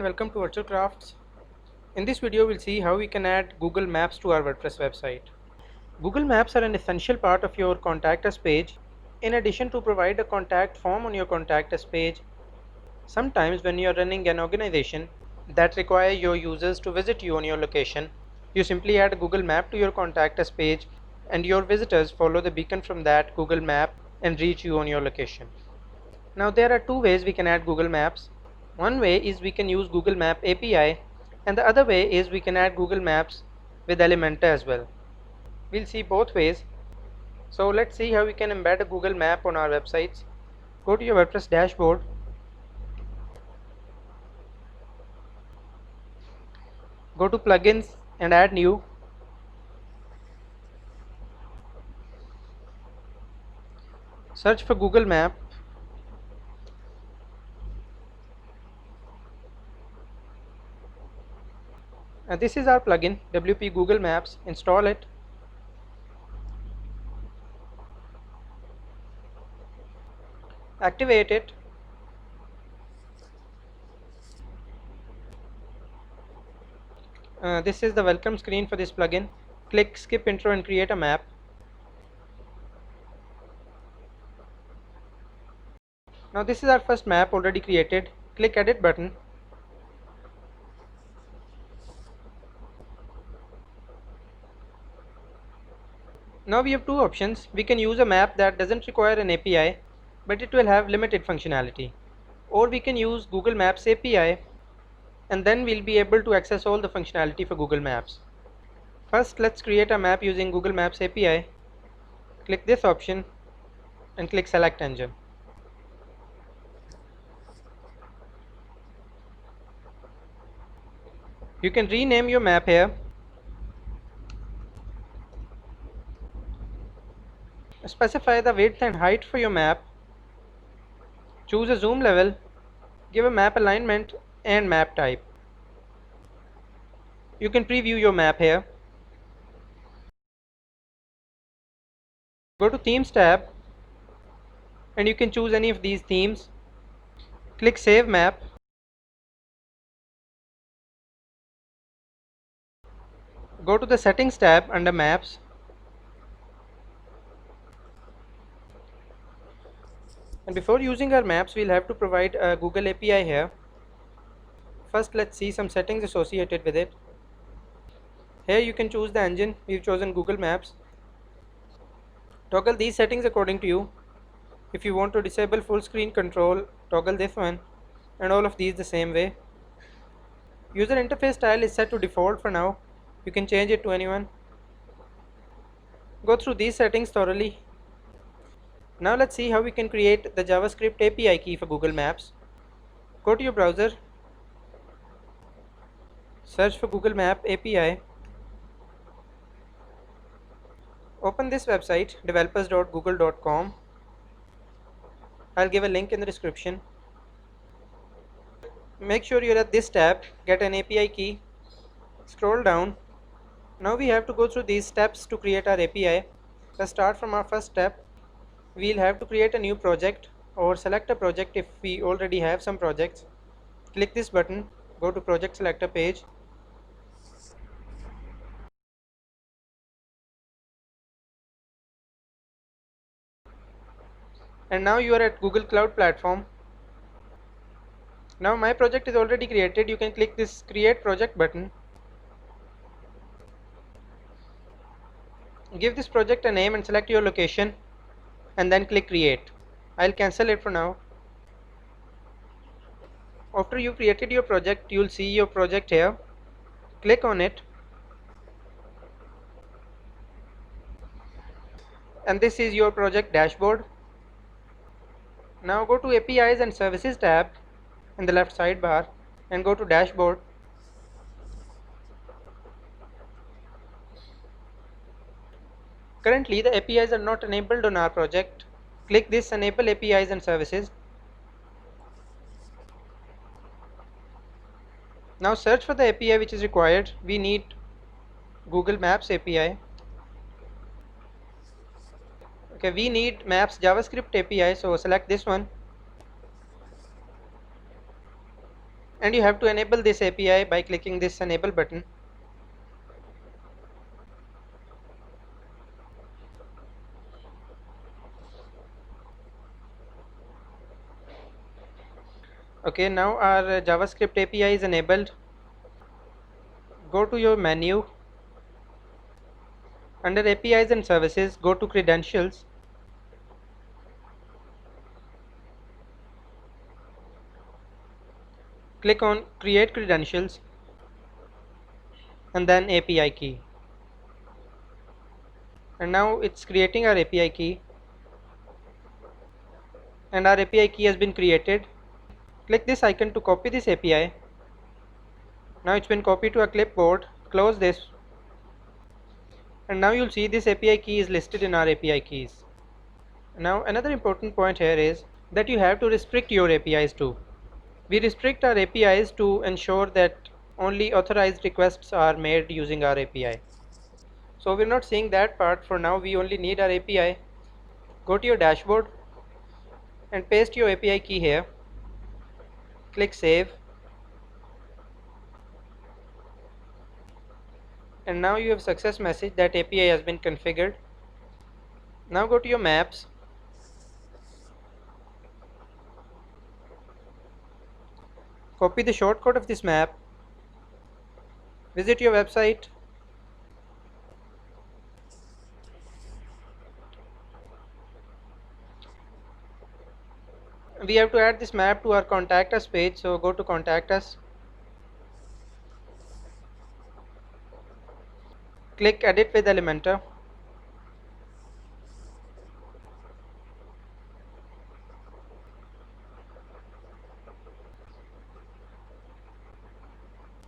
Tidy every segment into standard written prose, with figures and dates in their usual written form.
and welcome to Virtual Crafts. In this video we'll see how we can add Google Maps to our WordPress website. Google Maps are an essential part of your Contact Us page. In addition to provide a contact form on your Contact Us page, sometimes when you are running an organization that require your users to visit you on your location, you simply add a Google Map to your Contact Us page and your visitors follow the beacon from that Google Map and reach you on your location. Now there are two ways we can add Google Maps. One way is we can use Google Map API, and the other way is we can add Google Maps with Elementor as well. We'll see both ways. So let's see how we can embed a Google Map on our websites. Go to your WordPress dashboard. Go to plugins and add new. Search for Google Map. This is our plugin, WP Google Maps. Install it. Activate it. This is the welcome screen for this plugin. Click skip intro and create a map. Now this is our first map already created. Click edit button. Now we have two options. We can use a map that doesn't require an API, but it will have limited functionality. Or we can use Google Maps API, and then we'll be able to access all the functionality for Google Maps. First, let's create a map using Google Maps API. Click this option and click Select Engine. You can rename your map here. Specify the width and height for your map. Choose a zoom level. Give a map alignment and map type. You can preview your map here. Go to Themes tab and you can choose any of these themes. Click Save Map. Go to the Settings tab under Maps. And before using our maps, we'll have to provide a Google API here. First, let's see some settings associated with it. Here you can choose the engine. We've chosen Google Maps. Toggle these settings according to you. If you want to disable full screen control, toggle this one, and all of these the same way. User interface style is set to default for now. You can change it to anyone. Go through these settings thoroughly. Now let's see how we can create the JavaScript API key for Google Maps. Go to your browser. Search for Google Map API. Open this website, developers.google.com. I'll give a link in the description. Make sure you're at this tab, get an API key, scroll down. Now we have to go through these steps to create our API. Let's start from our first step. We'll have to create a new project or select a project if we already have some projects. Click this button, go to Project Selector page. And now you are at Google Cloud Platform. Now my project is already created. You can click this Create Project button. Give this project a name and select your location, and then click Create. I'll cancel it for now. After you created your project, you'll see your project here. Click on it, and this is your project dashboard. Now go to APIs and Services tab in the left sidebar and go to Dashboard. Currently the APIs are not enabled on our project. Click this Enable APIs and Services. Now search for the API which is required. We need Google Maps API. Okay, we need Maps JavaScript API, so select this one and you have to enable this API by clicking this enable button. Okay, now our JavaScript API is enabled. Go to your menu. Under APIs and services, go to credentials. Click on create credentials and then API key. And now it's creating our API key, and our API key has been created. Click this icon to copy this API. Now it's been copied to a clipboard. Close this, and now you'll see this API key is listed in our API keys. Now another important point here is that you have to restrict your APIs too. We restrict our APIs to ensure that only authorized requests are made using our API. So we're not seeing that part for now. We only need our API. Go to your dashboard and paste your API key here. Click save, and now you have success message that API has been configured. Now go to your maps. Copy the shortcode of this map. Visit your website. We have to add this map to our contact us page, so go to contact us. Click edit with Elementor.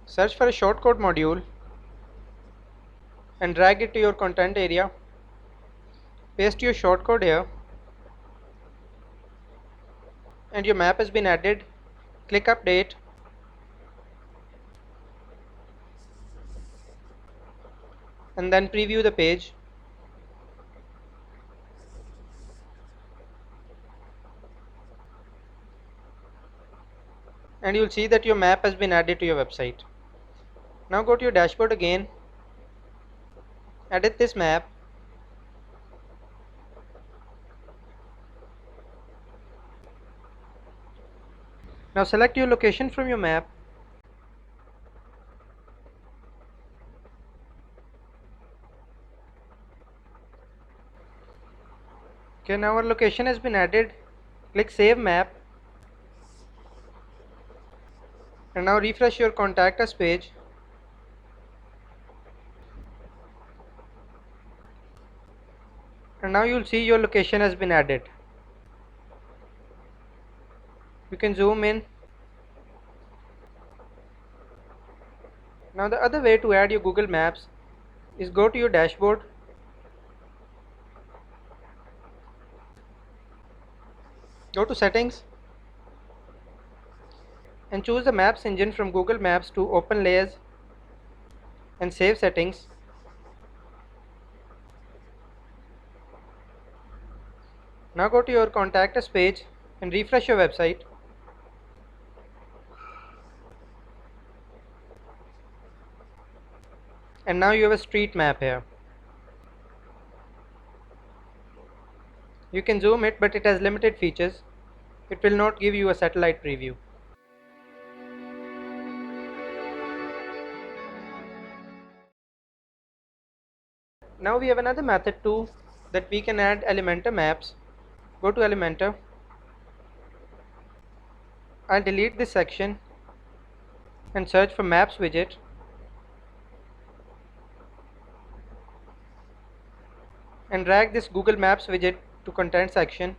Search for a shortcode module and drag it to your content area. Paste your shortcode here, and your map has been added. Click update, and then preview the page. And you'll see that your map has been added to your website. Now go to your dashboard again, edit this map, now select your location from your map. Okay, now our location has been added. Click save map, and now refresh your contact us page. And now you'll see your location has been added. You can zoom in. Now the other way to add your Google Maps is go to your dashboard, go to settings, and choose the Maps engine from Google Maps to open layers and save settings. Now go to your contact us page and refresh your website. And now you have a street map here. You can zoom it, but it has limited features. It will not give you a satellite preview. Now we have another method too, that we can add Elementor maps. Go to Elementor. I'll delete this section and search for Maps widget. And drag this Google Maps widget to content section.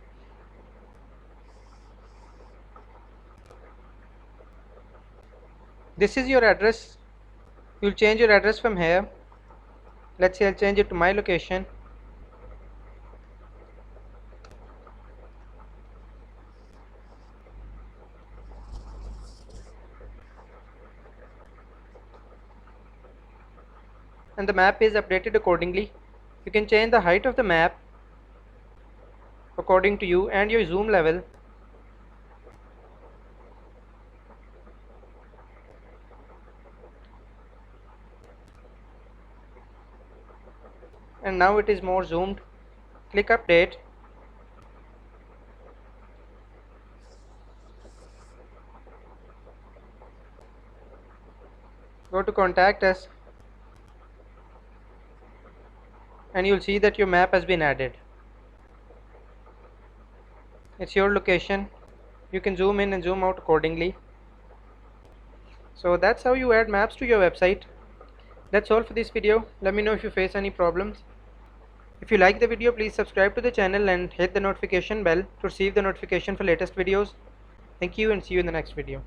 This is your address. You'll change your address from here. Let's say I'll change it to my location. And the map is updated accordingly. You can change the height of the map according to you and your zoom level. and now it is more zoomed. Click update. Go to contact us and you'll see that your map has been added. It's your location. You can zoom in and zoom out accordingly. So that's how you add maps to your website. That's all for this video. Let me know if you face any problems. If you like the video, please subscribe to the channel and hit the notification bell to receive the notification for latest videos. Thank you and see you in the next video.